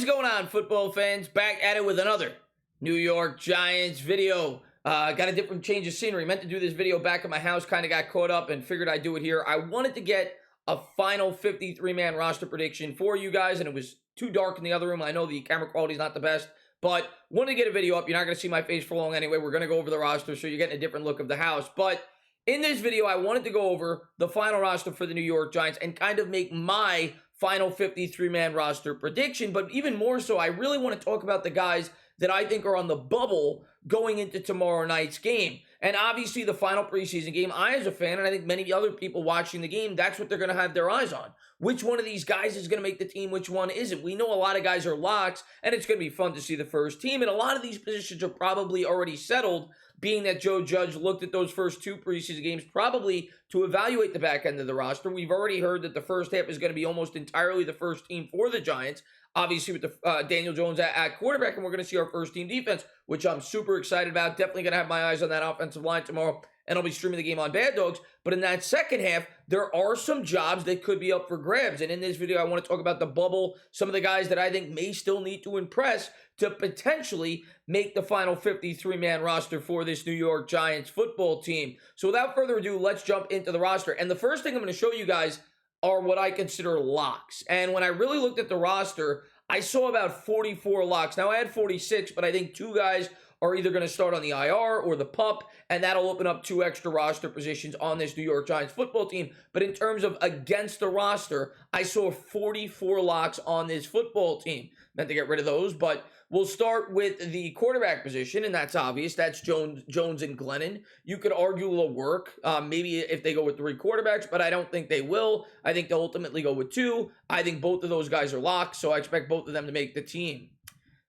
is going on, football fans? Back at it with another New York Giants video. Got a different change of scenery. Meant to do this video back at my house, kind of got caught up and figured I'd do it here. I wanted to get a final 53-man roster prediction for you guys, and it was too dark in the other room. I know the camera quality is not the best, but wanted to get a video up. You're not going to see my face for long anyway. We're going to go over the roster, so you're getting a different look of the house. But in this video, I wanted to go over the final roster for the New York Giants and kind of make my final 53-man roster prediction. But even more so, I really want to talk about the guys that I think are on the bubble going into tomorrow night's game. And obviously the final preseason game, I as a fan, and I think many other people watching the game, that's what they're going to have their eyes on. Which one of these guys is going to make the team? Which one isn't? We know a lot of guys are locks, and it's going to be fun to see the first team. And a lot of these positions are probably already settled, being that Joe Judge looked at those first two preseason games probably to evaluate the back end of the roster. We've already heard that the first half is going to be almost entirely the first team for the Giants, obviously with the Daniel Jones at quarterback, and we're going to see our first team defense, which I'm super excited about. Definitely going to have my eyes on that offensive line tomorrow, and I'll be streaming the game on Bad Dogs. But in that second half, there are some jobs that could be up for grabs. And in this video, I want to talk about the bubble, some of the guys that I think may still need to impress to potentially make the final 53-man roster for this New York Giants football team. So without further ado, let's jump into the roster. And the first thing I'm going to show you guys are what I consider locks. And when I really looked at the roster, I saw about 44 locks. Now, I had 46, but I think two guys are either going to start on the IR or the PUP, and that'll open up two extra roster positions on this New York Giants football team. But in terms of against the roster, I saw 44 locks on this football team. Meant to get rid of those, but we'll start with the quarterback position, and that's obvious. That's Jones and Glennon. You could argue it'll work, maybe if they go with three quarterbacks, but I don't think they will. I think they'll ultimately go with two. I think both of those guys are locked, so I expect both of them to make the team.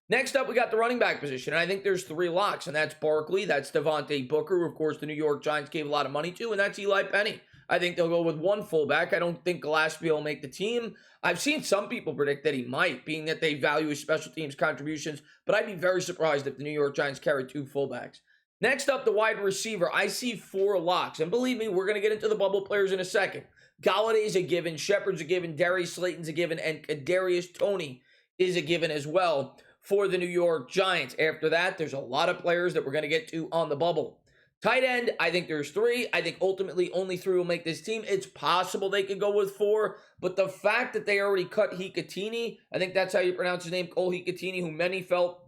Next up, we got the running back position, and I think there's three locks, and that's Barkley, that's Devontae Booker, who, of course, the New York Giants gave a lot of money to, and that's Eli Penny. I think they'll go with one fullback. I don't think Gillespie will make the team. I've seen some people predict that he might, being that they value his special teams contributions, but I'd be very surprised if the New York Giants carry two fullbacks. Next up, the wide receiver. I see four locks, and believe me, we're going to get into the bubble players in a second. Galladay's a given, Shepard's a given, Darius Slayton's a given, and Kadarius Toney is a given as well for the New York Giants. After that, there's a lot of players that we're going to get to on the bubble. Tight end, I think there's three. I think ultimately only three will make this team. It's possible they could go with four, but the fact that they already cut Hikatini, I think that's how you pronounce his name, Cole Hikatini, who many felt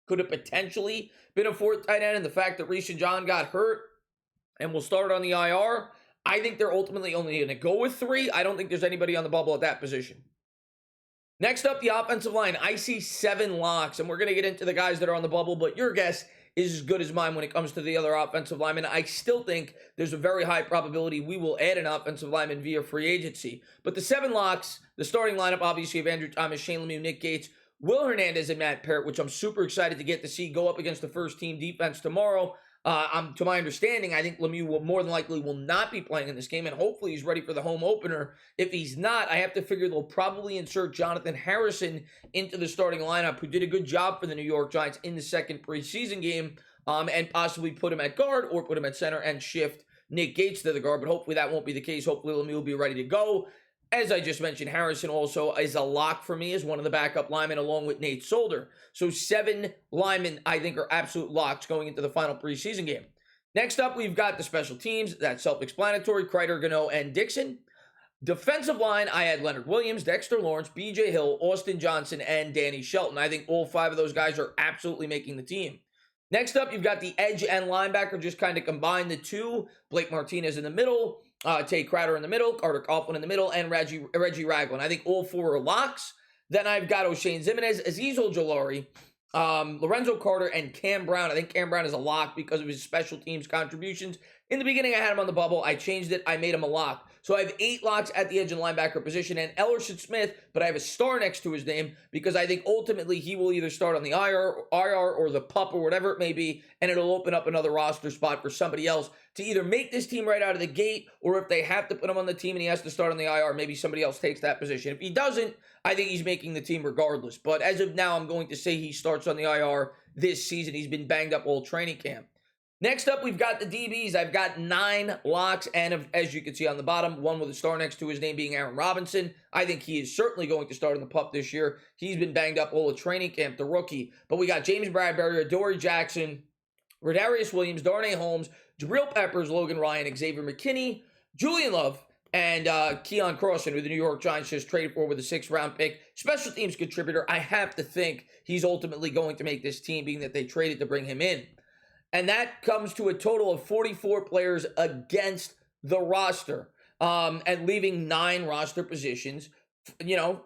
could have potentially been a fourth tight end, and the fact that Reese and John got hurt and will start on the IR, I think they're ultimately only going to go with three. I don't think there's anybody on the bubble at that position. Next up, the offensive line. I see seven locks, and we're going to get into the guys that are on the bubble, but your guess is as good as mine when it comes to the other offensive linemen. I still think there's a very high probability we will add an offensive lineman via free agency. But the seven locks, the starting lineup, obviously, of Andrew Thomas, Shane Lemieux, Nick Gates, Will Hernandez, and Matt Parrott, which I'm super excited to get to see go up against the first-team defense tomorrow. To my understanding, I think Lemieux will more than likely will not be playing in this game, and hopefully he's ready for the home opener. If he's not, I have to figure they'll probably insert Jonathan Harrison into the starting lineup, who did a good job for the New York Giants in the second preseason game, and possibly put him at guard or put him at center and shift Nick Gates to the guard, but hopefully that won't be the case. Hopefully Lemieux will be ready to go. As I just mentioned, Harrison also is a lock for me as one of the backup linemen along with Nate Solder. So seven linemen I think are absolute locks going into the final preseason game. Next up, we've got the special teams. That's self-explanatory, Kreider, Gano, and Dixon. Defensive line, I had Leonard Williams, Dexter Lawrence, B.J. Hill, Austin Johnson, and Danny Shelton. I think all five of those guys are absolutely making the team. Next up, you've got the edge and linebacker, just kind of combine the two. Blake Martinez in the middle, Tay Crowder in the middle, Carter Coughlin in the middle, and Reggie Ragland. I think all four are locks. Then I've got O'Shane Zimenez, Azeez Ojulari, Lorenzo Carter, and Cam Brown. I think Cam Brown is a lock because of his special teams contributions. In the beginning, I had him on the bubble. I changed it. I made him a lock. So I have 8 locks at the edge and linebacker position, and Ellerson Smith, but I have a star next to his name because I think ultimately he will either start on the IR or the PUP or whatever it may be, and it'll open up another roster spot for somebody else to either make this team right out of the gate, or if they have to put him on the team and he has to start on the IR, maybe somebody else takes that position. If he doesn't, I think he's making the team regardless. But as of now, I'm going to say he starts on the IR this season. He's been banged up all training camp. Next up, we've got the DBs. I've got 9 locks, and as you can see on the bottom, one with a star next to his name being Aaron Robinson. I think he is certainly going to start in the pup this year. He's been banged up all of training camp, the rookie. But we got James Bradbury, Adoree Jackson, Rodarius Williams, Darnay Holmes, Jabril Peppers, Logan Ryan, Xavier McKinney, Julian Love, and Keon Crossan, who the New York Giants just traded for with a 6th-round pick. Special teams contributor. I have to think he's ultimately going to make this team, being that they traded to bring him in. And that comes to a total of 44 players against the roster, and leaving 9 roster positions,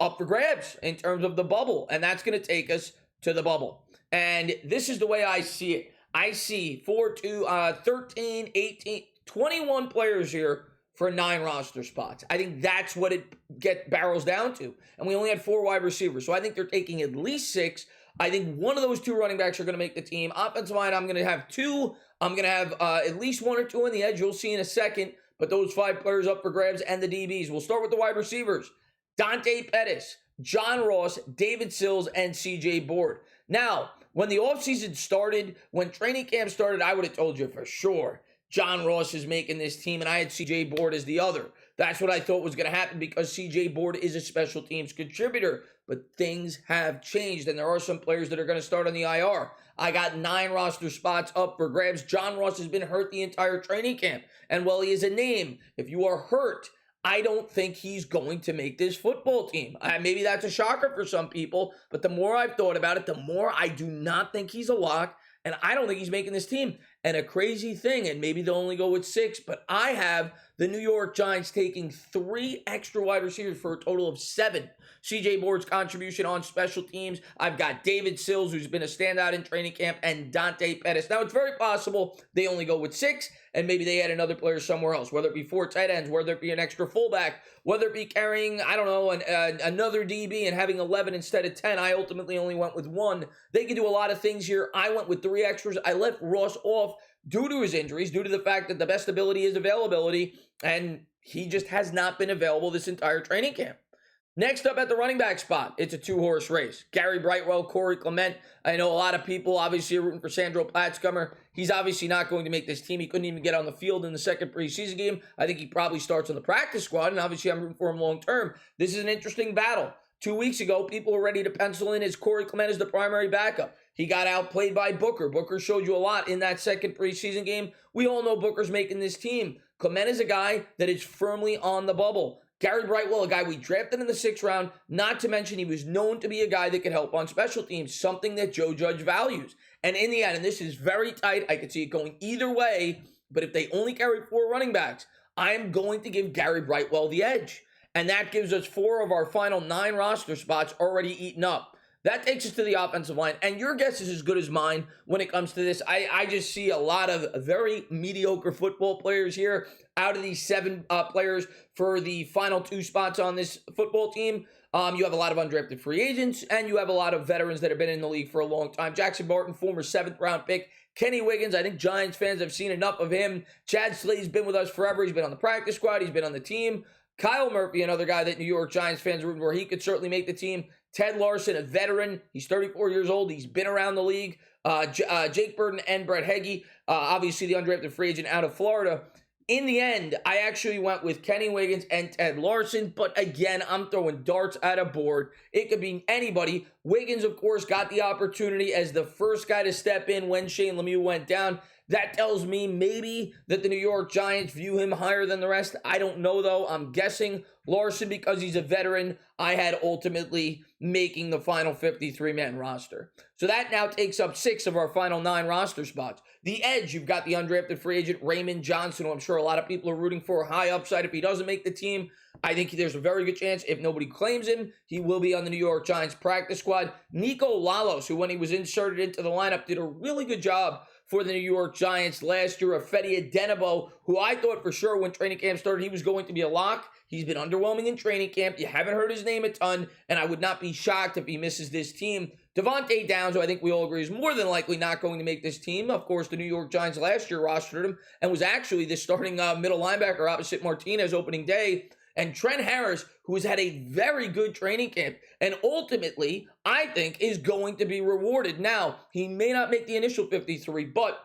up for grabs in terms of the bubble. And that's going to take us to the bubble. And this is the way I see it. I see 13, 18, 21 players here for 9 roster spots. I think that's what it barrels down to. And we only had 4 wide receivers. So I think they're taking at least 6. I think one of those 2 running backs are going to make the team. Offensive line, I'm going to have 2. I'm going to have at least 1 or 2 on the edge. You'll see in a second. But those 5 players up for grabs, and the DBs. We'll start with the wide receivers. Dante Pettis, John Ross, David Sills, and CJ Board. Now, when the offseason started, when training camp started, I would have told you for sure John Ross is making this team, and I had CJ Board as the other. That's what I thought was going to happen, because CJ Board is a special teams contributor. But things have changed, and there are some players that are going to start on the IR. I got 9 roster spots up for grabs. John Ross has been hurt the entire training camp. And while he is a name, if you are hurt, I don't think he's going to make this football team. Maybe that's a shocker for some people, but the more I've thought about it, the more I do not think he's a lock, and I don't think he's making this team. And a crazy thing, and maybe they'll only go with 6, but I have the New York Giants taking 3 extra wide receivers for a total of 7. CJ Board's contribution on special teams. I've got David Sills, who's been a standout in training camp, and Dante Pettis. Now, it's very possible they only go with 6, and maybe they add another player somewhere else, whether it be 4 tight ends, whether it be an extra fullback, whether it be carrying, another DB and having 11 instead of 10. I ultimately only went with 1. They can do a lot of things here. I went with 3 extras. I left Ross off due to his injuries, due to the fact that the best ability is availability, and he just has not been available this entire training camp. Next up at the running back spot, it's a 2-horse race. Gary Brightwell, Corey Clement. I know a lot of people obviously are rooting for Sandro Platzgummer. He's obviously not going to make this team. He couldn't even get on the field in the second preseason game. I think he probably starts on the practice squad, and obviously I'm rooting for him long term. This is an interesting battle. 2 weeks ago, people were ready to pencil in as Corey Clement as the primary backup. He got outplayed by Booker. Booker showed you a lot in that second preseason game. We all know Booker's making this team. Clement is a guy that is firmly on the bubble. Gary Brightwell, a guy we drafted in the 6th round, not to mention he was known to be a guy that could help on special teams, something that Joe Judge values. And in the end, and this is very tight, I could see it going either way, but if they only carry 4 running backs, I am going to give Gary Brightwell the edge. And that gives us 4 of our final 9 roster spots already eaten up. That takes us to the offensive line, and your guess is as good as mine when it comes to this. I just see a lot of very mediocre football players here. Out of these 7 players for the final 2 spots on this football team, you have a lot of undrafted free agents, and you have a lot of veterans that have been in the league for a long time. Jackson Barton, former 7th-round pick. Kenny Wiggins, I think Giants fans have seen enough of him. Chad Slade's been with us forever. He's been on the practice squad. He's been on the team. Kyle Murphy, another guy that New York Giants fans are rooting for. He could certainly make the team. Ted Larson, a veteran. He's 34 years old. He's been around the league. Jake Burton and Brett Heggie, obviously the undrafted free agent out of Florida. In the end, I actually went with Kenny Wiggins and Ted Larson, but again, I'm throwing darts at a board. It could be anybody. Wiggins, of course, got the opportunity as the first guy to step in when Shane Lemieux went down. That tells me maybe that the New York Giants view him higher than the rest. I don't know, though. I'm guessing Larson, because he's a veteran, I had ultimately making the final 53-man roster. So that now takes up 6 of our final 9 roster spots. The edge, you've got the undrafted free agent Raymond Johnson, who I'm sure a lot of people are rooting for. High upside if he doesn't make the team. I think there's a very good chance, if nobody claims him, he will be on the New York Giants practice squad. Nico Lalos, who when he was inserted into the lineup, did a really good job for the New York Giants last year. Fedi Adenabo, who I thought for sure when training camp started he was going to be a lock. He's been underwhelming in training camp. You haven't heard his name a ton, and I would not be shocked if he misses this team. Devontae Downs, who I think we all agree is more than likely not going to make this team. Of course, the New York Giants last year rostered him and was actually the starting middle linebacker opposite Martinez opening day. And Trent Harris, who has had a very good training camp and ultimately, I think, is going to be rewarded. Now, he may not make the initial 53, but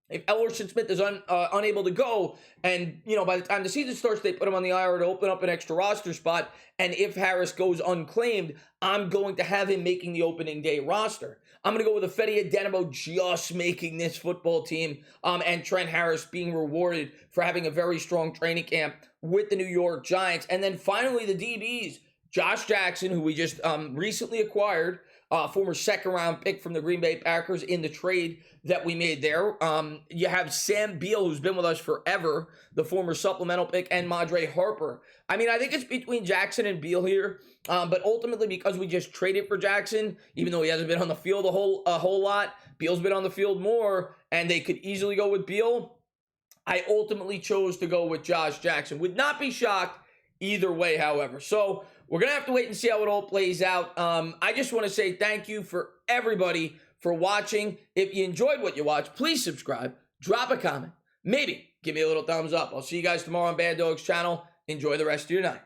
if Ellerson Smith is unable to go, and by the time the season starts, they put him on the IR to open up an extra roster spot, and if Harris goes unclaimed, I'm going to have him making the opening day roster. I'm going to go with Ifeadi Odenigbo just making this football team, and Trent Harris being rewarded for having a very strong training camp with the New York Giants. And then finally, the DBs, Josh Jackson, who we just recently acquired, former second-round pick from the Green Bay Packers in the trade that we made there. You have Sam Beal, who's been with us forever, the former supplemental pick, and Madre Harper. I mean, I think it's between Jackson and Beal here, but ultimately, because we just traded for Jackson, even though he hasn't been on the field a whole lot, Beal's been on the field more, and they could easily go with Beal. I ultimately chose to go with Josh Jackson. Would not be shocked either way, however. So we're going to have to wait and see how it all plays out. I just want to say thank you for everybody for watching. If you enjoyed what you watched, please subscribe, drop a comment, maybe give me a little thumbs up. I'll see you guys tomorrow on Bad Dog's channel. Enjoy the rest of your night.